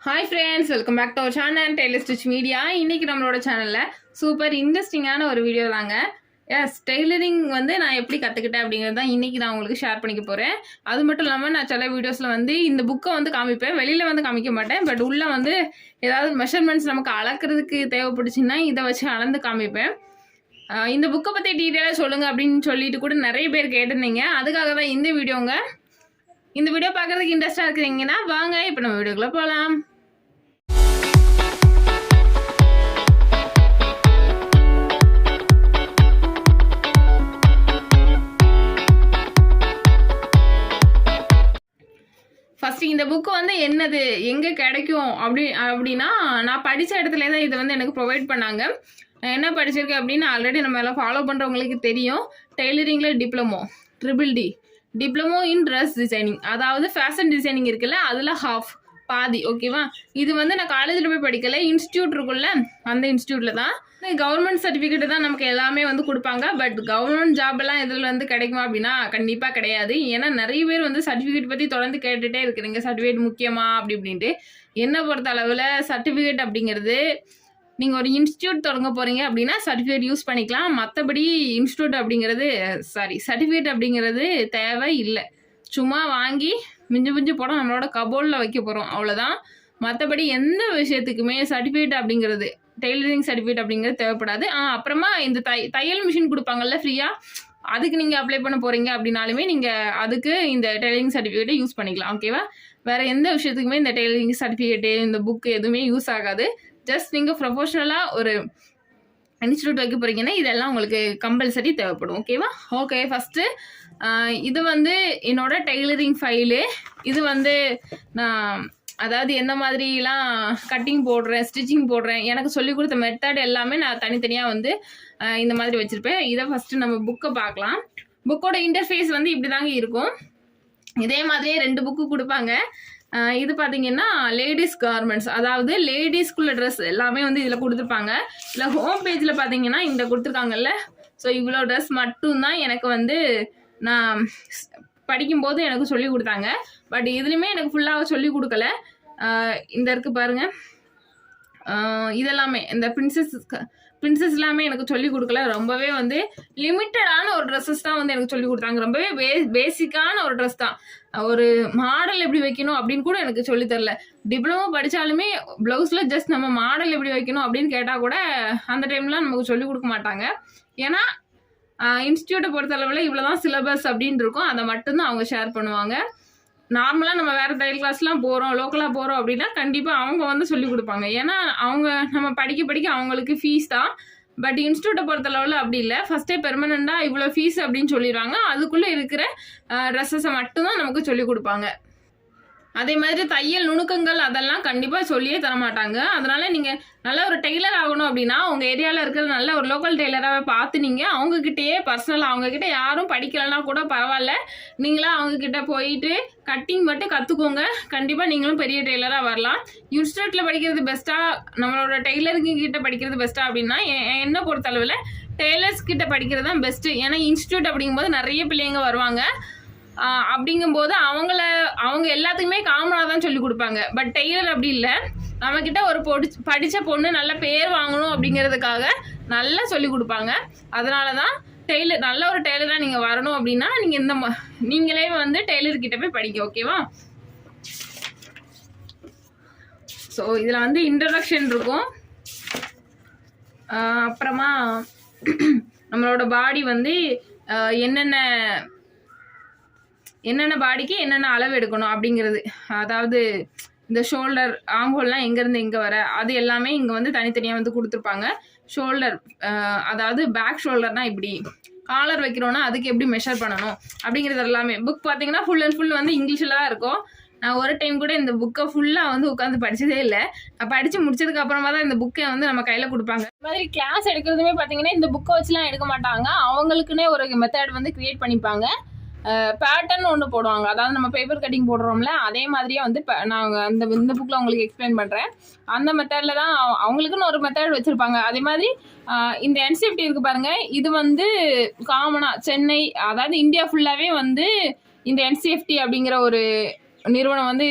Hi friends, welcome back to our channel tailor stitch media. இன்றைக்கி நம்மளோட சேனலில் super இன்ட்ரெஸ்டிங்கான ஒரு வீடியோ தாங்க. எஸ், டெய்லரிங் வந்து நான் எப்படி கற்றுக்கிட்டேன் அப்படிங்கிறது தான் இன்றைக்கி நான் உங்களுக்கு ஷேர் பண்ணிக்க போகிறேன். அது மட்டும் இல்லாமல் நான் சில வீடியோஸில் வந்து இந்த புக்கை வந்து காமிப்பேன், வெளியில் வந்து காமிக்க மாட்டேன். பட் உள்ளே வந்து ஏதாவது மெஷர்மெண்ட்ஸ் நமக்கு அளக்கிறதுக்கு தேவைப்பட்டுச்சுன்னா இதை வச்சு அளந்து காமிப்பேன். இந்த புக்கை பற்றி டீட்டெயிலாக சொல்லுங்கள் அப்படின்னு சொல்லிட்டு கூட நிறைய பேர் கேட்டிருந்தீங்க. அதுக்காக தான் இந்த வீடியோங்க. இந்த வீடியோ பார்க்குறதுக்கு இன்ட்ரெஸ்ட்டாக இருக்கிறீங்கன்னா வாங்க இப்போ நம்ம வீடியோக்குள்ளே போகலாம். ஃபஸ்ட்டு இந்த புக்கு வந்து என்னது, எங்கே கிடைக்கும் அப்படின்னா நான் படித்த இடத்துல தான் இதை வந்து எனக்கு ப்ரொவைட் பண்ணாங்க. என்ன படிச்சிருக்கேன் அப்படின்னு ஆல்ரெடி நம்ம எல்லாம் ஃபாலோ பண்ணுறவங்களுக்கு தெரியும். டெய்லரிங்கில் டிப்ளமோ இன் ட்ரெஸ் டிசைனிங், அதாவது ஃபேஷன் டிசைனிங் இருக்குல்ல, அதில் ஹாஃப் பாதி. ஓகேவா? இது வந்து நான் காலேஜில் போய் படிக்கல, இன்ஸ்டியூட் இருக்குல்ல, அந்த இன்ஸ்டியூட்டில் தான். கவர்மெண்ட் சர்டிஃபிகேட்டு தான் நமக்கு எல்லாமே வந்து கொடுப்பாங்க. பட் கவர்மெண்ட் ஜாப்லாம் இதில் வந்து கிடைக்குமா அப்படின்னா கண்டிப்பாக கிடையாது. ஏன்னா நிறைய பேர் வந்து சர்டிஃபிகேட் பற்றி தொடர்ந்து கேட்டுகிட்டே இருக்கிறீங்க, சர்டிஃபிகேட் முக்கியமா அப்படி அப்படின்ட்டு. என்னை பொறுத்த அளவில் சர்டிஃபிகேட் அப்படிங்கிறது, நீங்கள் ஒரு இன்ஸ்டியூட் தொடங்க போகிறீங்க அப்படின்னா சர்டிஃபிகேட் யூஸ் பண்ணிக்கலாம். மற்றபடி சர்டிஃபிகேட் அப்படிங்கிறது தேவை இல்லை. சும்மா வாங்கி மிஞ்சு போட நம்மளோட கபோர்டில் வைக்க போகிறோம், அவ்வளோதான். மற்றபடி எந்த விஷயத்துக்குமே சர்டிஃபிகேட் அப்படிங்கிறது, டெய்லரிங் சர்டிஃபிகேட் அப்படிங்கிறது தேவைப்படாது. அப்புறமா இந்த தையல் மிஷின் கொடுப்பாங்கல்ல ஃப்ரீயாக, அதுக்கு நீங்கள் அப்ளை பண்ண போகிறீங்க அப்படின்னாலுமே நீங்கள் அதுக்கு இந்த டெய்லரிங் சர்டிஃபிகேட்டை யூஸ் பண்ணிக்கலாம். ஓகேவா? வேறு எந்த விஷயத்துக்குமே இந்த டெய்லரிங் சர்டிஃபிகேட்டு, இந்த புக்கு எதுவுமே யூஸ் ஆகாது. ஜஸ்ட் நீங்கள் ப்ரொஃபஷ்னலாக ஒரு இன்ஸ்டியூட் வைக்க போகிறீங்கன்னா இதெல்லாம் உங்களுக்கு கம்பல்சரி தேவைப்படும். ஓகேவா? ஓகே, ஃபஸ்ட்டு இது வந்து என்னோட டெய்லரிங் ஃபைலு. இது வந்து நான் அதாவது எந்த மாதிரிலாம் கட்டிங் போடுறேன், ஸ்டிச்சிங் போடுறேன், எனக்கு சொல்லிக் கொடுத்த மெத்தட் எல்லாமே நான் தனித்தனியாக வந்து இந்த மாதிரி வச்சுருப்பேன். இதை ஃபஸ்ட்டு நம்ம புக்கை பார்க்கலாம். புக்கோட இன்டர்ஃபேஸ் வந்து இப்படி தாங்க இருக்கும். இதே மாதிரியே 2 புக்கு கொடுப்பாங்க. இது பார்த்தீங்கன்னா லேடிஸ் கார்மெண்ட்ஸ், அதாவது லேடிஸ்குள்ள ட்ரெஸ் எல்லாமே வந்து இதில் கொடுத்துருப்பாங்க. இல்லை ஹோம் பேஜில் பார்த்தீங்கன்னா இந்த கொடுத்துருக்காங்கல்ல, ஸோ இவ்வளோ ட்ரெஸ் மட்டும்தான் எனக்கு வந்து நான் படிக்கும்போது எனக்கு சொல்லி கொடுத்தாங்க. பட் இதுலையுமே எனக்கு ஃபுல்லாக சொல்லி கொடுக்கல. இந்த இருக்குது பாருங்கள், இதெல்லாமே இந்த பிரின்சஸ் எல்லாமே எனக்கு சொல்லி கொடுக்கல. ரொம்பவே வந்து லிமிட்டடான ஒரு ட்ரெஸ்ஸஸ் தான் வந்து எனக்கு சொல்லி கொடுத்தாங்க. ரொம்பவே பேசிக்கான ஒரு ட்ரெஸ் தான். ஒரு மாடல் எப்படி வைக்கணும் அப்படின்னு கூட எனக்கு சொல்லி தரல. டிப்ளமோ படித்தாலுமே ப்ளவுஸில் ஜஸ்ட் நம்ம மாடல் எப்படி வைக்கணும் அப்படின்னு கேட்டால் கூட அந்த டைம்லாம் நமக்கு சொல்லி கொடுக்க மாட்டாங்க. ஏன்னா இன்ஸ்டியூட்டை பொறுத்தளவில் இவ்வளோ தான் சிலபஸ் அப்படின்னு இருக்கும், அதை மட்டும்தான் அவங்க ஷேர் பண்ணுவாங்க. நார்மலாக நம்ம வேறு தையல் கிளாஸ்லாம் போகிறோம், லோக்கலாக போகிறோம் அப்படின்னா கண்டிப்பாக அவங்க வந்து சொல்லிக் கொடுப்பாங்க. ஏன்னா அவங்க நம்ம படிக்க அவங்களுக்கு ஃபீஸ் தான். பட் இன்ஸ்டியூட்டை பொறுத்தளவில் அப்படி இல்லை. ஃபஸ்ட்டே பெர்மனெண்ட்டாக இவ்வளோ ஃபீஸ் அப்படின்னு சொல்லிடுவாங்க. அதுக்குள்ளே இருக்கிற ட்ரெஸ்ஸஸை மட்டும்தான் நமக்கு சொல்லிக் கொடுப்பாங்க. அதே மாதிரி தையல் நுணுக்கங்கள் அதெல்லாம் கண்டிப்பாக சொல்லியே தரமாட்டாங்க. அதனால் நீங்கள் நல்ல ஒரு டெய்லர் ஆகணும் அப்படின்னா உங்கள் ஏரியாவில் இருக்கிற நல்ல ஒரு லோக்கல் டெய்லராக பார்த்து நீங்கள் அவங்கக்கிட்டேயே பர்சனலாக, அவங்கக்கிட்ட யாரும் படிக்கலைன்னா கூட பரவாயில்ல, நீங்களாம் அவங்கக்கிட்ட போயிட்டு கட்டிங் மட்டும் கற்றுக்கோங்க. கண்டிப்பாக நீங்களும் பெரிய டெய்லராக வரலாம். இன்ஸ்டியூட்டில் படிக்கிறது பெஸ்ட்டாக, நம்மளோட டெய்லருக்கு கிட்ட படிக்கிறது பெஸ்ட்டாக அப்படின்னா என்ன பொறுத்தளவில் டெய்லர்ஸ் கிட்ட படிக்கிறது தான் பெஸ்ட்டு. ஏன்னா இன்ஸ்டியூட் அப்படிங்கும்போது நிறைய பிள்ளைங்க வருவாங்க. அப்படிங்கும்போது அவங்க எல்லாத்துக்குமே காமனாக தான் சொல்லி கொடுப்பாங்க. பட் டெய்லர் அப்படி இல்லை. நம்மக்கிட்ட ஒரு படித்த பொண்ணு நல்ல பேர் வாங்கணும் அப்படிங்கிறதுக்காக நல்லா சொல்லி கொடுப்பாங்க. அதனால தான் நல்ல ஒரு டெய்லராக நீங்கள் வரணும் அப்படின்னா நீங்கள் நீங்களே வந்து டெய்லர்கிட்ட போய் படிக்க. ஓகேவா? ஸோ இதில் வந்து இன்ட்ரடக்ஷன் இருக்கும். அப்புறமா நம்மளோட பாடி வந்து என்னென்ன பாடிக்கு என்னென்ன அளவு எடுக்கணும் அப்படிங்கிறது, அதாவது இந்த ஷோல்டர், ஆம்ஹோல்லாம் எங்கேருந்து எங்கே வர, அது எல்லாமே இங்கே வந்து தனித்தனியாக வந்து கொடுத்துருப்பாங்க. ஷோல்டர், அதாவது பேக் ஷோல்டர்னால் இப்படி, காலர் வைக்கிறோன்னா அதுக்கு எப்படி மெஷர் பண்ணணும் அப்படிங்கிறது எல்லாமே. புக் பார்த்தீங்கன்னா ஃபுல் அண்ட் ஃபுல் வந்து இங்கிலீஷில் தான் இருக்கும். நான் ஒரு டைம் கூட இந்த புக்கை ஃபுல்லாக வந்து உட்காந்து படித்ததே இல்லை. நான் படித்து முடிச்சதுக்கு அப்புறமா தான் இந்த புக்கை வந்து நம்ம கையில் கொடுப்பாங்க. இந்த மாதிரி கிளாஸ் எடுக்கிறதுமே பார்த்தீங்கன்னா இந்த புக்கை வச்சுலாம் எடுக்க மாட்டாங்க. அவங்களுக்குன்னே ஒரு மெத்தட் வந்து க்ரியேட் பண்ணிப்பாங்க. பேட்டர்ன் ஒன்று போடுவாங்க. அதாவது நம்ம பேப்பர் கட்டிங் போடுறோம்ல, அதே மாதிரியே வந்து நாங்கள் இந்த புக்கில் உங்களுக்கு எக்ஸ்பிளைன் பண்ணுறேன். அந்த மெத்தடில் தான் அவங்களுக்குன்னு ஒரு மெத்தட் வச்சுருப்பாங்க. அதே மாதிரி இந்த என்சிஎஃப்டி இருக்குது பாருங்கள், இது வந்து காமனாக சென்னை, அதாவது இந்தியா ஃபுல்லாகவே வந்து இந்த என்சிஎஃப்டி அப்படிங்கிற ஒரு நிறுவனம் வந்து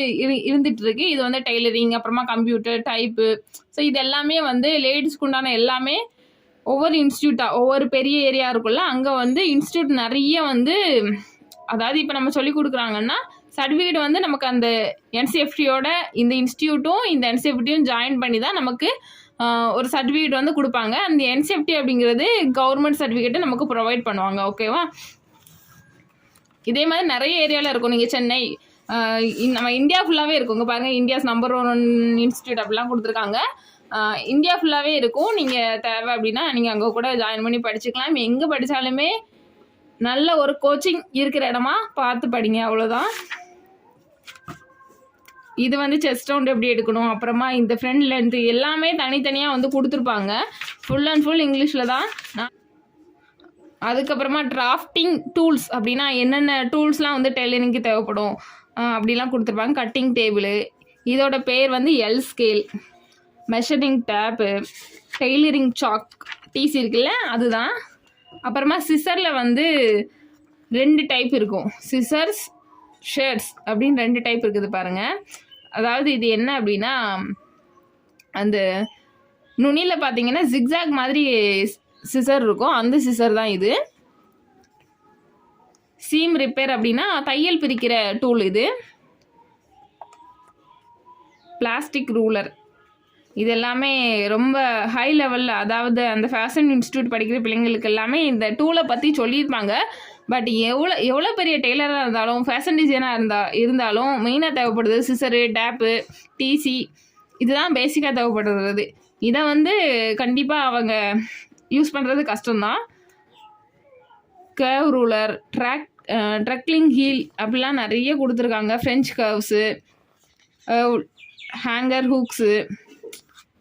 இருந்துட்டு இருக்கு. இது வந்து டெய்லரிங், அப்புறமா கம்ப்யூட்டர், டைப்பு, ஸோ இது எல்லாமே வந்து லேடிஸ்க்கு உண்டான எல்லாமே ஒவ்வொரு இன்ஸ்டியூட்டாக ஒவ்வொரு பெரிய ஏரியா இருக்குல்ல, அங்கே வந்து இன்ஸ்டியூட் நிறைய வந்து, அதாவது இப்போ நம்ம சொல்லி கொடுக்குறாங்கன்னா சர்டிஃபிகேட் வந்து நமக்கு அந்த என்சிஎஃப்டியோட இந்த இன்ஸ்டியூட்டும் இந்த என்சிஎஃப்டியும் ஜாயின் பண்ணி தான் நமக்கு ஒரு சர்டிஃபிகேட் வந்து கொடுப்பாங்க. அந்த என்சிஎஃப்டி அப்படிங்கிறது கவர்மெண்ட் சர்டிஃபிகேட்டை நமக்கு ப்ரொவைட் பண்ணுவாங்க. ஓகேவா? இதே மாதிரி நிறைய ஏரியாவில் இருக்கும். நீங்கள் சென்னை, நம்ம இந்தியா ஃபுல்லாகவே இருக்குங்க. பாருங்கள், இந்தியாஸ் நம்பர் 1 இன்ஸ்டியூட் அப்படிலாம் கொடுத்துருக்காங்க. இந்தியா ஃபுல்லாகவே இருக்கும். நீங்கள் தேவை அப்படின்னா நீங்கள் அங்கே கூட ஜாயின் பண்ணி படிச்சுக்கலாம். எங்கே படித்தாலுமே நல்ல ஒரு கோச்சிங் இருக்கிற இடமா பார்த்து படிங்க, அவ்வளோதான். இது வந்து செஸ்ட் ரவுண்ட் எப்படி எடுக்கணும், அப்புறமா இந்த ஃப்ரண்ட் லென்த் எல்லாமே தனித்தனியாக வந்து கொடுத்துருப்பாங்க. ஃபுல் அண்ட் ஃபுல் இங்கிலீஷில் தான். அதுக்கப்புறமா டிராஃப்டிங் டூல்ஸ் அப்படின்னா என்னென்ன டூல்ஸ்லாம் வந்து டெய்லரிங்க்கு தேவைப்படும் அப்படிலாம் கொடுத்துருப்பாங்க. கட்டிங் டேபிள், இதோட பேர் வந்து L scale, measuring tape, tailoring chalk, டிசி இருக்குல்ல அதுதான். அப்புறமா சிசரில் வந்து 2 டைப் இருக்கும். சிசர்ஸ், ஷேர்ட்ஸ் அப்படின்னு 2 டைப் இருக்குது பாருங்கள். அதாவது இது என்ன அப்படின்னா, அந்த நுனியில் பார்த்தீங்கன்னா ஜிக்ஸாக் மாதிரி சிசர் இருக்கும், அந்த சிசர் தான் இது. சீம் ரிப்பேர் அப்படின்னா தையல் பிரிக்கிற டூல் இது. பிளாஸ்டிக் ரூலர், இது எல்லாமே ரொம்ப ஹை லெவலில், அதாவது அந்த ஃபேஷன் இன்ஸ்டியூட் படிக்கிற பிள்ளைங்களுக்கு எல்லாமே இந்த டூலை பற்றி சொல்லியிருப்பாங்க. பட் எவ்வளோ பெரிய டெய்லராக இருந்தாலும், ஃபேஷன் டிசைனாக இருந்தாலும் மெயினாக தேவைப்படுது சிசரு, டேப்பு, டிசி, இதுதான் பேசிக்காக தேவைப்படுறது. இதை வந்து கண்டிப்பாக அவங்க யூஸ் பண்ணுறது கஷ்டம்தான். கர்வ் ரூலர், ட்ரக்லிங் ஹீல் அப்படிலாம் நிறைய கொடுத்துருக்காங்க. French curves, hanger hooks,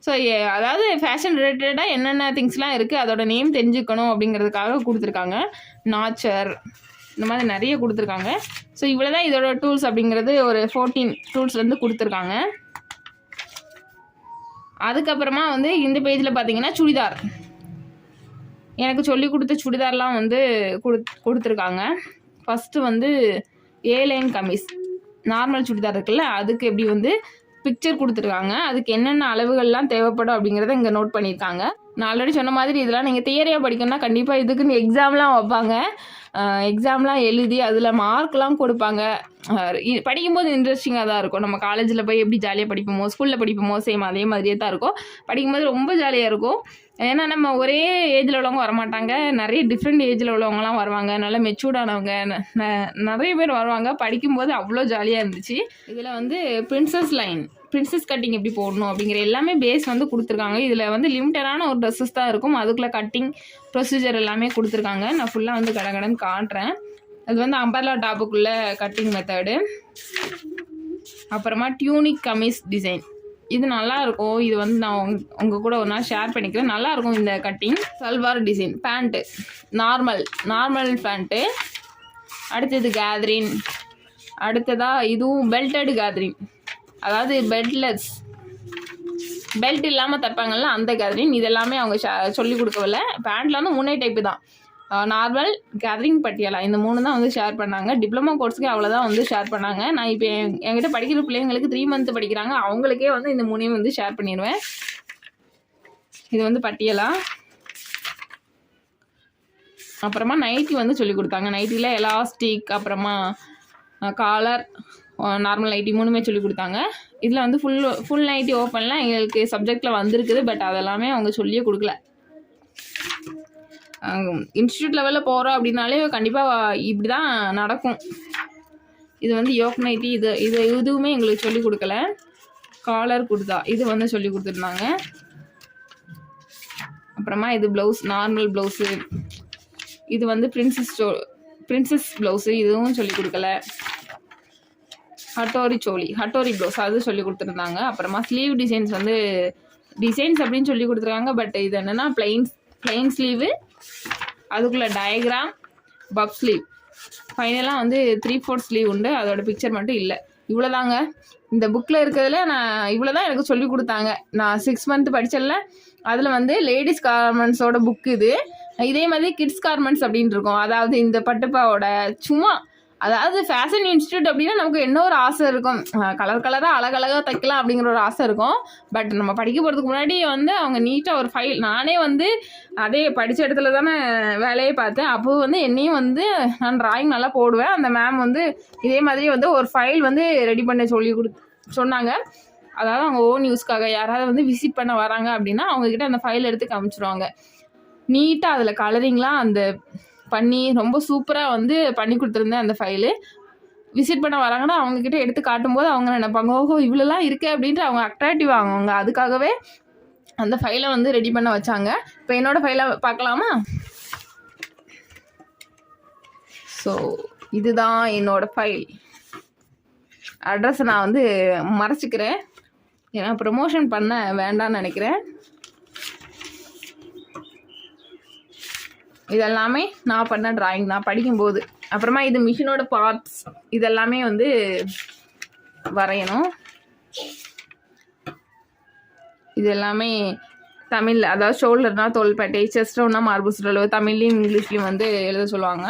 so அதாவது ஃபேஷன் ரிலேட்டடாக என்னென்ன திங்ஸ்லாம் இருக்குது அதோட நேம் தெரிஞ்சுக்கணும் அப்படிங்கிறதுக்காக கொடுத்துருக்காங்க. நாச்சர், இந்த மாதிரி நிறைய கொடுத்துருக்காங்க. ஸோ இவ்வளோ தான் இதோட டூல்ஸ் அப்படிங்கிறது, ஒரு 14 டூல்ஸ் வந்து கொடுத்துருக்காங்க. அதுக்கப்புறமா வந்து இந்த பேஜில் பார்த்தீங்கன்னா சுடிதார், எனக்கு சொல்லி கொடுத்த சுடிதார்லாம் வந்து கொடுத்துருக்காங்க. ஃபஸ்ட்டு வந்து ஏலைன் கமிஸ், நார்மல் சுடிதார் இருக்குல்ல, அதுக்கு எப்படி வந்து பிக்சர் கொடுத்துருக்காங்க. அதுக்கு என்னென்ன அளவுகள்லாம் தேவைப்படும் அப்படிங்கிறத இங்கே நோட் பண்ணியிருக்காங்க. நான் ஆல்ரெடி சொன்ன மாதிரி இதெல்லாம் நீங்கள் தியரியாக படிக்கணும்னா கண்டிப்பாக இதுக்குன்னு எக்ஸாம்லாம் வைப்பாங்க. எக்ஸாம்லாம் எழுதி அதில் மார்க்லாம் கொடுப்பாங்க. படிக்கும்போது இன்ட்ரெஸ்டிங்காக தான் இருக்கும். நம்ம காலேஜில் போய் எப்படி ஜாலியாக படிப்போமோ, ஸ்கூலில் படிப்போமோ, சேம் அதே மாதிரியே தான் இருக்கும். படிக்கும்போது ரொம்ப ஜாலியாக இருக்கும். ஏன்னா நம்ம ஒரே ஏஜில் உள்ளவங்க வரமாட்டாங்க, நிறைய டிஃப்ரெண்ட் ஏஜில் உள்ளவங்கலாம் வருவாங்க. நல்லா மெச்சூர்டானவங்க நிறைய பேர் வருவாங்க. படிக்கும்போது அவ்வளோ ஜாலியாக இருந்துச்சு. இதில் வந்து பிரின்சஸ் கட்டிங் எப்படி போடணும் அப்படிங்கிற எல்லாமே பேஸ் வந்து கொடுத்துருக்காங்க. இதில் வந்து லிமிட்டடான ஒரு ட்ரெஸ்ஸஸ் தான் இருக்கும். அதுக்குள்ளே கட்டிங் ப்ரொசீஜர் எல்லாமே கொடுத்துருக்காங்க. நான் ஃபுல்லாக வந்து கடகடன்னு காட்டுறேன். அது வந்து அம்பர்லா டாப்புக்குள்ளே கட்டிங் மெத்தடு. அப்புறமா டியூனிக் கமிஸ் டிசைன், இது நல்லாயிருக்கும். இது வந்து நான் உங்கள் கூட ஒரு நாள் ஷேர் பண்ணிக்கிறேன். நல்லாயிருக்கும் இந்த cutting. Salwar design, pant normal pant. அடுத்தது கேதரின், அடுத்ததாக இதுவும் பெல்டட் கேதரின், அதாவது பெல்ட் இல்லாமல் தைப்பாங்கல்ல அந்த கேதரின். இதெல்லாமே அவங்க சொல்லி கொடுக்கவில்லை. பேண்ட்டில் வந்து 3 டைப்பு தான், நார்மல், கேதரிங், பட்டியாலா, இந்த 3 தான் வந்து ஷேர் பண்ணாங்க. டிப்ளமோ கோர்ஸுக்கு அவ்வளோதான் வந்து ஷேர் பண்ணாங்க. நான் இப்போ என்கிட்ட படிக்கிற பிள்ளைங்களுக்கு 3 மந்த் படிக்கிறாங்க, அவங்களுக்கே வந்து இந்த 3 வந்து ஷேர் பண்ணிடுவேன். இது வந்து பட்டியலா. அப்புறமா நைட்டி வந்து சொல்லி கொடுத்தாங்க. நைட்டியில் எலாஸ்டிக், அப்புறமா காலர், நார்மல் நைட்டி 3மே சொல்லி கொடுத்தாங்க. இதில் வந்து ஃபுல் நைட்டி ஓப்பன்லாம் எங்களுக்கு சப்ஜெக்டில் வந்திருக்குது. பட் அதெல்லாமே அவங்க சொல்லியே கொடுக்கல. இன்ஸ்டியூட் லெவலில் போகிறோம் அப்படின்னாலே கண்டிப்பாக இப்படி தான் நடக்கும். இது வந்து யோக் நைட்டி, இதுவுமே எங்களுக்கு சொல்லி கொடுக்கல. காலர் குர்தா, இது வந்து சொல்லி கொடுத்துருந்தாங்க. அப்புறமா இது ப்ளவுஸ், நார்மல் ப்ளவுஸு. இது வந்து பிரின்சஸ் ப்ளவுஸு, இதுவும் சொல்லி கொடுக்கல. ஹட்டோரி ப்ளவுஸ், அது சொல்லி கொடுத்துருந்தாங்க. அப்புறமா ஸ்லீவ் டிசைன்ஸ் அப்படின்னு சொல்லி கொடுத்துருக்காங்க. பட் இது என்னென்னா பிளைன் ஸ்லீவு, அதுக்குள்ளே டயக்ராம், பப் ஸ்லீவ், ஃபைனலாக வந்து 3/4 ஸ்லீவ் உண்டு. அதோட பிக்சர் மட்டும் இல்லை. இவ்வளோதாங்க இந்த புக்கில் இருக்கிறதுல. இவ்வளோ தான் எனக்கு சொல்லி கொடுத்தாங்க. நான் 6 மந்த் படித்ததில்ல. அதில் வந்து லேடிஸ் கார்மெண்ட்ஸோட புக்கு இது. இதே மாதிரி கிட்ஸ் கார்மெண்ட்ஸ் அப்படின்னு இருக்கும். அதாவது இந்த பட்டுப்பாவோட சும்மா அதாவது ஃபேஷன் இன்ஸ்டியூட் அப்படின்னா நமக்கு என்ன ஒரு ஆசை இருக்கும், கலர் கலராக அழகழகாக தைக்கலாம் அப்படிங்கிற ஒரு ஆசை இருக்கும். பட் நம்ம படிக்க போகிறதுக்கு முன்னாடி வந்து அவங்க நீட்டாக ஒரு ஃபைல், நானே வந்து அதே படித்த இடத்துல தானே வேலையை பார்த்தேன். அப்போ வந்து என்னையும் வந்து நான் ட்ராயிங் நல்லா போடுவேன். அந்த மேம் வந்து இதே மாதிரி வந்து ஒரு ஃபைல் வந்து ரெடி பண்ண சொன்னாங்க. அதாவது அவங்க ஓன் யூஸ்க்காக யாராவது வந்து விசிட் பண்ண வராங்க அப்படின்னா அவங்கக்கிட்ட அந்த ஃபைல் எடுத்து காமிச்சிருவாங்க. நீட்டாக அதில் கலரிங்லாம் அந்த பண்ணி ரொம்ப சூப்பராக வந்து பண்ணி கொடுத்துருந்தேன். அந்த ஃபைலு விசிட் பண்ண வராங்கன்னா அவங்கக்கிட்ட எடுத்து காட்டும்போது அவங்க நினைப்பாங்க, ஓஹோ இவ்வளோலாம் இருக்குது அப்படின்ட்டு அவங்க அட்ராக்டிவ் ஆகுவாங்க. அதுக்காகவே அந்த ஃபைலை வந்து ரெடி பண்ண வச்சாங்க. இப்போ என்னோடய ஃபைலை பார்க்கலாமா? ஸோ இதுதான் என்னோடய ஃபைல். அட்ரஸை நான் வந்து மறைச்சிக்கிறேன், ஏன்னா ப்ரமோஷன் பண்ண வேண்டாம்னு நினைக்கிறேன். இதெல்லாமே நான் பண்ண ட்ராயிங் தான் படிக்கும்போது. அப்புறமா இது மிஷினோட பார்ட்ஸ், இதெல்லாமே வந்து வரையணும். இது எல்லாமே தமிழ், அதாவது ஷோல்டர்னா தோள்பட்டை, செஸ்டோன்னா மார்பு சுற்றளவு, தமிழ்லையும் இங்கிலீஷ்லேயும் வந்து எழுத சொல்லுவாங்க.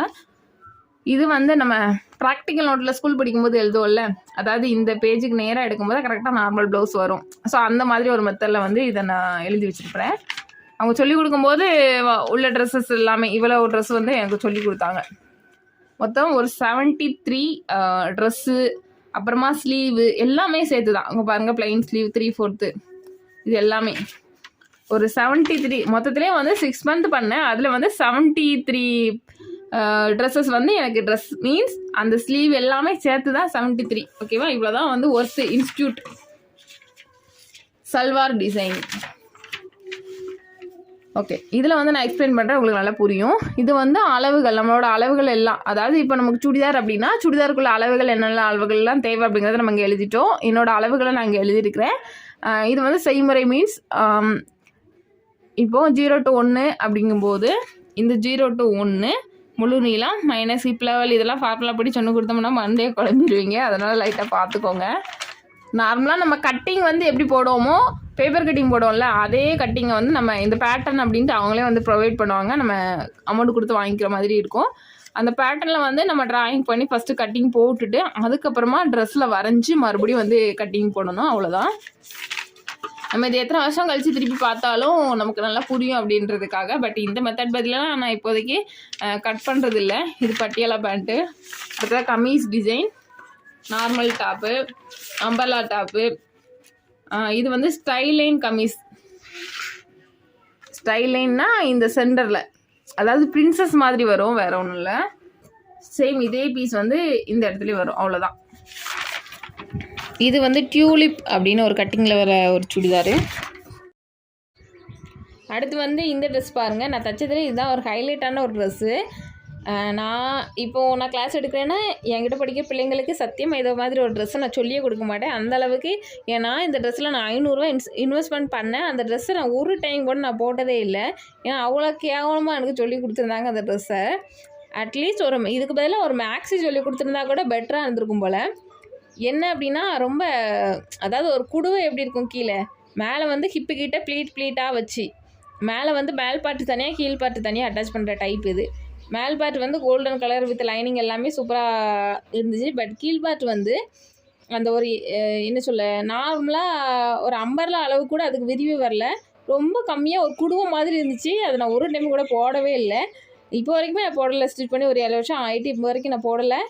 இது வந்து நம்ம ப்ராக்டிக்கல் நோட்டில் ஸ்கூல் படிக்கும்போது எழுதுவோம்ல, அதாவது இந்த பேஜுக்கு நேராக எடுக்கும்போது கரெக்டாக நார்மல் ப்ளவுஸ் வரும். ஸோ அந்த மாதிரி ஒரு மெத்தடில் வந்து இதை நான் எழுதி வச்சுருப்பேன். அவங்க சொல்லிக் கொடுக்கும்போது உள்ள ட்ரெஸ்ஸஸ் எல்லாமே இவ்வளோ ட்ரெஸ் வந்து எனக்கு சொல்லி கொடுத்தாங்க. மொத்தம் ஒரு 73 ட்ரெஸ்ஸு, அப்புறமா ஸ்லீவு எல்லாமே சேர்த்து தான். அவங்க பாருங்கள், ப்ளைன் ஸ்லீவ் 3/4 இது எல்லாமே ஒரு 73. மொத்தத்துலேயே வந்து 6 மந்த் பண்ணேன். அதில் வந்து 73 ட்ரெஸ்ஸஸ் வந்து எனக்கு ட்ரெஸ் மீன்ஸ் அந்த ஸ்லீவ் எல்லாமே சேர்த்து தான் 73. ஓகேவா? இவ்வளோ தான் வந்து worth. Institute salwar design. Okay, இதில் வந்து நான் எக்ஸ்பிளைன் பண்ணுறேன், உங்களுக்கு நல்லா புரியும். இது வந்து அளவுகள், நம்மளோட அளவுகள் எல்லாம். அதாவது இப்போ நமக்கு சுடிதார் அப்படின்னா சுடிதாருக்குள்ள அளவுகள் என்னெல்லாம் அளவுகள்லாம் தேவை அப்படிங்கிறத நம்ம இங்கே எழுதிட்டோம். என்னோட அளவுகளை நான் இங்கே எழுதியிருக்கிறேன். இது வந்து செய்முறை மீன்ஸ் இப்போது 0 to 1 அப்படிங்கும்போது இந்த 0 to 1 முழு நீளம் மைனஸ் ஹிப் லெவல், இதெல்லாம் ஃபார்முலா படி சொன்ன கொடுத்தோம்னா மண்டே குழம்பிடுவீங்க. அதனால் லைட்டாக பார்த்துக்கோங்க. நார்மலாக நம்ம கட்டிங் வந்து எப்படி போடுவோமோ, பேப்பர் கட்டிங் போடுவோம்ல, அதே கட்டிங்கை வந்து நம்ம இந்த பேட்டர்ன் அப்படின்ட்டு அவங்களே வந்து ப்ரொவைட் பண்ணுவாங்க. நம்ம அமௌண்ட் கொடுத்து வாங்கிக்கிற மாதிரி இருக்கும். அந்த பேட்டர்னில் வந்து நம்ம ட்ராயிங் பண்ணி ஃபஸ்ட்டு கட்டிங் போட்டுட்டு அதுக்கப்புறமா ட்ரெஸ்ஸில் வரைஞ்சி மறுபடியும் வந்து கட்டிங் போடணும். அவ்வளோதான். நம்ம இது எத்தனை வருஷம் கழித்து திருப்பி பார்த்தாலும் நமக்கு நல்லா புரியும் அப்படின்றதுக்காக. பட் இந்த மெத்தட் பதிலாக நான் இப்போதைக்கு கட் பண்ணுறது இல்லை. இது பட்டியாலா பேண்ட்டு, அடுத்தது kameez design, normal top, umbrella top. இது வந்து ஸ்டைலைன் கமீஸ். ஸ்டைலைன்னா இந்த சென்டரில், அதாவது பிரின்சஸ் மாதிரி வரும், வேற ஒன்றும் இல்லை. சேம் இதே பீஸ் வந்து இந்த இடத்துலையும் வரும், அவ்வளோதான். இது வந்து டியூலிப் அப்படின்னு ஒரு கட்டிங்கில் வர ஒரு சுடிதாரு. அடுத்து வந்து இந்த ட்ரெஸ் பாருங்கள். நான் தைச்சதுல இதுதான் ஒரு ஹைலைட்டான ஒரு ட்ரெஸ்ஸு. நான் கிளாஸ் எடுக்கிறேன்னா என்கிட்ட படிக்கிற பிள்ளைங்களுக்கு சத்தியம் ஏதோ மாதிரி ஒரு ட்ரெஸ்ஸை நான் சொல்லியே கொடுக்க மாட்டேன், அந்தளவுக்கு. ஏன்னா இந்த ட்ரெஸ்ஸில் நான் 500 இன்வெஸ்ட்மெண்ட் பண்ணேன். அந்த ட்ரெஸ்ஸை நான் ஒரு டைம் கூட நான் போட்டதே இல்லை. ஏன்னா அவ்வளோ கேவலமாக எனக்கு சொல்லி கொடுத்துருந்தாங்க அந்த ட்ரெஸ்ஸை. அட்லீஸ்ட் இதுக்கு பதிலாக ஒரு மேக்ஸி சொல்லி கொடுத்துருந்தா கூட பெட்டராக இருந்திருக்கும் போல். என்ன அப்படின்னா ரொம்ப, அதாவது ஒரு குடுவை எப்படி இருக்கும், கீழே மேலே வந்து ஹிப்பு கிட்ட ப்ளீட்டாக வச்சு, மேலே வந்து மேல் பார்ட்டு தனியாக கீழ் பார்ட்டு தனியாக அட்டாச் பண்ணுற டைப். இது மேல் பார்ட் வந்து கோல்டன் கலர் வித் லைனிங் எல்லாமே சூப்பராக இருந்துச்சு. பட் கீழ் பார்ட் வந்து அந்த ஒரு என்ன சொல்ல, நார்மலாக ஒரு அம்பர்லா அளவு கூட அதுக்கு விரிவு வரல, ரொம்ப கம்மியாக ஒரு குடுவை மாதிரி இருந்துச்சு. அதை நான் ஒரு டைம் கூட போடவே இல்லை. இப்போ வரைக்குமே நான் போடலை. ஸ்டிச் பண்ணி ஒரு 7 வருஷம் ஆகிட்டு இப்போ வரைக்கும் நான் போடலை.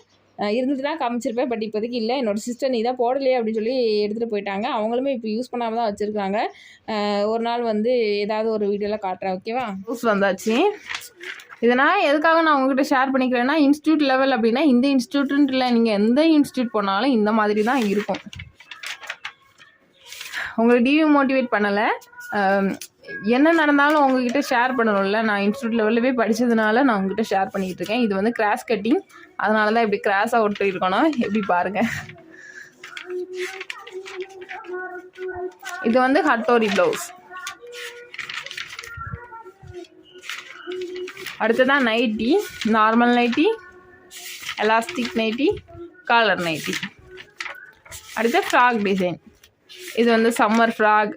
இருந்துட்டு தான் காமிச்சிருப்பேன். பட் இப்போதைக்கு இல்லை. என்னோடய சிஸ்டர் நீ தான் போடலையே அப்படின்னு சொல்லி எடுத்துகிட்டு போயிட்டாங்க. அவங்களுமே இப்போ யூஸ் பண்ணாமல் தான் வச்சுருக்காங்க. ஒரு நாள் வந்து ஏதாவது ஒரு வீடியோவில் காட்டுறேன், ஓகேவா? யூஸ் வந்தாச்சு. இதை நான் எதுக்காக நான் உங்ககிட்ட ஷேர் பண்ணிக்கிறேன்னா, இன்ஸ்டியூட் லெவல் அப்படின்னா இந்த இன்ஸ்டியூட்டுன்ட்டு இல்லை, நீங்கள் எந்த இன்ஸ்டியூட் போனாலும் இந்த மாதிரி தான் இருக்கும். உங்களை டிமோட்டிவேட் பண்ணலை, என்ன நடந்தாலும் உங்ககிட்ட ஷேர் பண்ணணும்ல. நான் இன்ஸ்டியூட் லெவலில் போய் படித்ததுனால நான் உங்ககிட்ட ஷேர் பண்ணிக்கிட்டு இருக்கேன். இது வந்து கிராஸ் கட்டிங், அதனால தான் இப்படி கிராஸாக ஒட்டு இருக்கணும். எப்படி பாருங்கள். இது வந்து ஹட்டோரி ப்ளவுஸ். அடுத்ததான் nighty, normal nighty, elastic nighty, collar nighty. அடுத்து ஃப்ராக் டிசைன். இது வந்து சம்மர் ஃப்ராக்,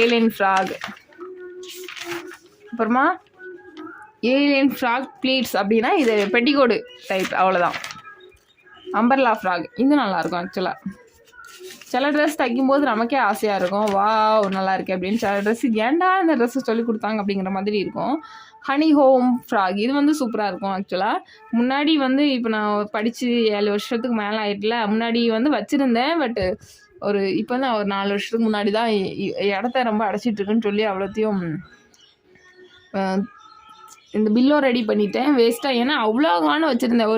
ஏலியன் ஃப்ராக், அப்புறமா ஏலியன் ஃப்ராக் ப்ளீட்ஸ் அப்படின்னா இது பெட்டிகோடு டைப், அவ்வளோதான். அம்பர்லா ஃப்ராக் இது நல்லாயிருக்கும் ஆக்சுவலாக. சில ட்ரெஸ் தைக்கும்போது நமக்கே ஆசையாக இருக்கும், வா நல்லா இருக்கு அப்படின்னு. சில ட்ரெஸ் ஏன்டா இந்த ட்ரெஸ்ஸை சொல்லி கொடுத்தாங்க அப்படிங்கிற மாதிரி இருக்கும். ஹனி ஹோம் ஃப்ராக் இது வந்து சூப்பராக இருக்கும் ஆக்சுவலாக. முன்னாடி வந்து இப்போ நான் படித்து 7 வருஷத்துக்கு மேலே ஆகிட்டுல, முன்னாடி வந்து வச்சுருந்தேன். பட்டு இப்போ தான் ஒரு 4 வருஷத்துக்கு முன்னாடி தான் இடத்த ரொம்ப அடைச்சிட்ருக்குன்னு சொல்லி அவ்வளோத்தையும் இந்த பில்லோ ரெடி பண்ணிட்டேன் வேஸ்ட்டாக. ஏன்னா அவ்வளோகான வச்சுருந்தேன்,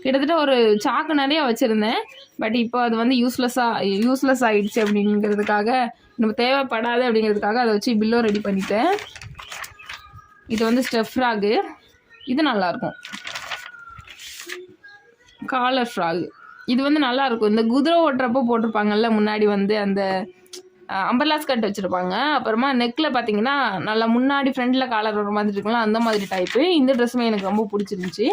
கிட்டத்தட்ட ஒரு சாக்கு நிறையா வச்சுருந்தேன். பட் இப்போ அது வந்து யூஸ்லெஸ் ஆகிடுச்சு அப்படிங்கிறதுக்காக, நம்ம தேவைப்படாது அப்படிங்கிறதுக்காக அதை வச்சு பில்லோ ரெடி பண்ணிட்டேன். இது வந்து ஸ்டெப் ஃப்ராகு, இது நல்லாயிருக்கும். காலர் ஃப்ராகு இது வந்து நல்லாயிருக்கும். இந்த குதிரை ஓட்டுறப்போ போட்டிருப்பாங்கல்ல முன்னாடி வந்து அந்த அம்பர்லா ஸ்கர்ட் வச்சுருப்பாங்க. அப்புறமா நெக்கில் பார்த்தீங்கன்னா நல்லா முன்னாடி ஃப்ரண்டில் காலர் வர மாதிரி இருக்கும்ல, அந்த மாதிரி டைப்பு. இந்த ட்ரெஸ்ஸுமே எனக்கு ரொம்ப பிடிச்சிருந்துச்சி.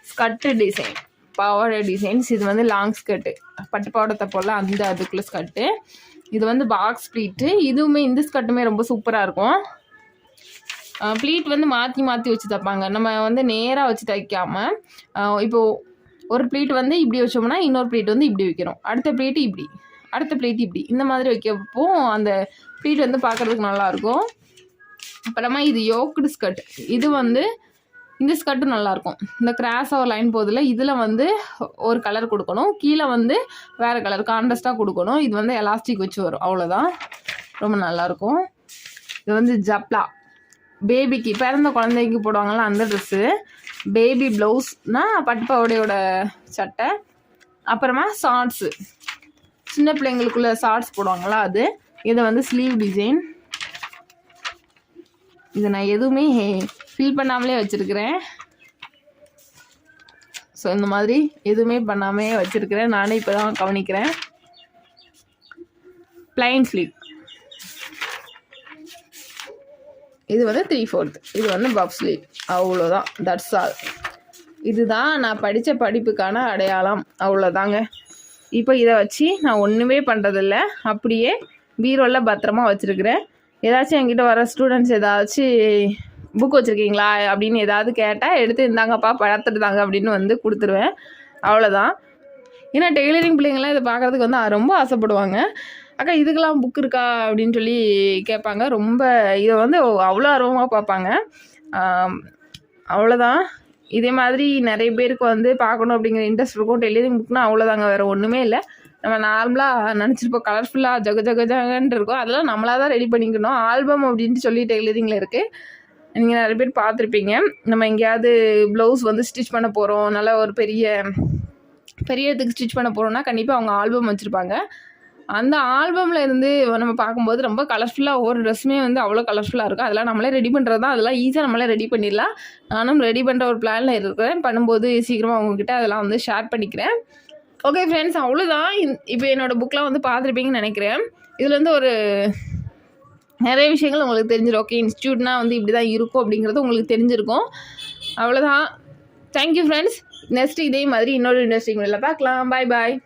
ஸ்கர்ட்டு டிசைன், பாவாடை டிசைன்ஸ். இது வந்து லாங் ஸ்கர்ட்டு, பட்டு பாவாடை போல் அதுக்குள்ளே ஸ்கர்ட்டு. இது வந்து பாக்ஸ் ப்ளீட்டு. இதுவுமே இந்த ஸ்கர்ட்டுமே ரொம்ப சூப்பராக இருக்கும். ப்ளீட் வந்து மாற்றி வச்சு தைப்பாங்க. நம்ம வந்து நேராக வச்சு தைக்காமல், இப்போது ஒரு ப்ளீட் வந்து இப்படி வச்சோம்னா இன்னொரு ப்ளீட் வந்து இப்படி வைக்கிறோம், அடுத்த ப்ளீட்டு இப்படி, அடுத்த ப்ளீட் இப்படி, இந்த மாதிரி வைக்கப்போ அந்த ப்ளீட் வந்து பார்க்குறதுக்கு நல்லாயிருக்கும். அப்புறமா இது யோக்டு ஸ்கர்ட். இது வந்து இந்த ஸ்கர்ட்டும் நல்லாயிருக்கும். இந்த கிராஸாக ஒரு லைன் போதில் இதில் வந்து ஒரு கலர் கொடுக்கணும், கீழே வந்து வேறு கலர் கான்ட்ராஸ்ட்டாக கொடுக்கணும். இது வந்து எலாஸ்டிக் வச்சு வரும், அவ்வளோதான். ரொம்ப நல்லாயிருக்கும். இது வந்து ஜப்லா, பேபிக்கு பிறந்த குழந்தைக்கு போடுவாங்கள்ல அந்த ட்ரெஸ்ஸு. பேபி ப்ளவுஸ்னால் பட்டு பாவாடையோட சட்டை. அப்புறமா ஷார்ட்ஸு, சின்ன பிள்ளைங்களுக்குள்ள ஷார்ட்ஸ் போடுவாங்களா அது. இதை வந்து ஸ்லீவ் டிசைன். இதை நான் எதுவுமே ஃபில் பண்ணாமலே வச்சுருக்கிறேன். ஸோ இந்த மாதிரி எதுவுமே பண்ணாமே வச்சுருக்கிறேன், நானே இப்போ தான் கவனிக்கிறேன். ப்ளைன் ஸ்லீவ், இது வந்து 3/4, இது வந்து பஃப் ஸ்லீவ், அவ்வளோதான். That's all. இதுதான் நான் படித்த படிப்புக்கான அடையாளம், அவ்வளோதாங்க. இப்போ இதை வச்சு நான் ஒன்றுமே பண்ணுறதில்ல, அப்படியே பீரோவில் பத்திரமா வச்சுருக்கிறேன். ஏதாச்சும் என்கிட்ட வர ஸ்டூடெண்ட்ஸ் ஏதாச்சும் புக் வச்சுருக்கீங்களா அப்படின்னு ஏதாவது கேட்டால் எடுத்து இருந்தாங்கப்பா பழத்துட்டுதாங்க அப்படின்னு வந்து கொடுத்துருவேன், அவ்வளோதான். ஏன்னா டெய்லரிங் பிள்ளைங்களாம் இதை பார்க்குறதுக்கு வந்து ரொம்ப ஆசைப்படுவாங்க. அக்கா இதுக்கெல்லாம் புக் இருக்கா அப்படின்னு சொல்லி கேட்பாங்க. ரொம்ப இதை வந்து அவ்வளோ ஆர்வமாக பார்ப்பாங்க, அவ்வளோதான். இதே மாதிரி நிறைய பேருக்கு வந்து பார்க்கணும் அப்படிங்கிற இன்ட்ரெஸ்ட் இருக்கும். டெய்லரிங் புக்னால் அவ்வளோதாங்க, வேறு ஒன்றுமே இல்லை. நம்ம நார்மலாக நினச்சிருப்போம் கலர்ஃபுல்லாக ஜகன்னு இருக்கும், அதெல்லாம் நம்மளாக தான் ரெடி பண்ணிக்கணும். ஆல்பம் அப்படின்ட்டு சொல்லி டெய்லரிங்கில் இருக்குது, நீங்கள் நிறைய பேர் பார்த்துருப்பீங்க. நம்ம எங்கேயாவது ப்ளவுஸ் வந்து ஸ்டிச் பண்ண போகிறோம், நல்லா ஒரு பெரிய இடத்துக்கு ஸ்டிச் பண்ண போகிறோம்னா கண்டிப்பாக அவங்க ஆல்பம் வச்சுருப்பாங்க. அந்த ஆல்பமில் இருந்து நம்ம பார்க்கும்போது ரொம்ப கலர்ஃபுல்லாக ஒவ்வொரு ட்ரெஸ்ஸுமே வந்து அவ்வளோ கலர்ஃபுல்லாக இருக்கும். அதெல்லாம் நம்மளே ரெடி பண்ணுறது தான், அதெல்லாம் ஈஸியாக நம்மளே ரெடி பண்ணிடலாம். நானும் ரெடி பண்ணுற ஒரு பிளானில் இருக்கிறேன், பண்ணும்போது சீக்கிரமாக அவங்கக்கிட்ட அதெல்லாம் வந்து ஷேர் பண்ணிக்கிறேன். ஓகே ஃப்ரெண்ட்ஸ், அவ்வளோதான். இப்போ என்னோடய புக்கெலாம் வந்து பார்த்துருப்பீங்கன்னு நினைக்கிறேன். இதில் வந்து ஒரு நிறைய விஷயங்கள் உங்களுக்கு தெரிஞ்சிடும். ஓகே, இன்ஸ்டியூட்னா வந்து இப்படி தான் இருக்கும் அப்படிங்கிறது உங்களுக்கு தெரிஞ்சிருக்கும், அவ்வளோதான். Thank you friends. நெக்ஸ்ட் இதே மாதிரி இன்னொரு இன்ட்ரெஸ்டிங் வீடியோவில் பார்க்கலாம். பாய்.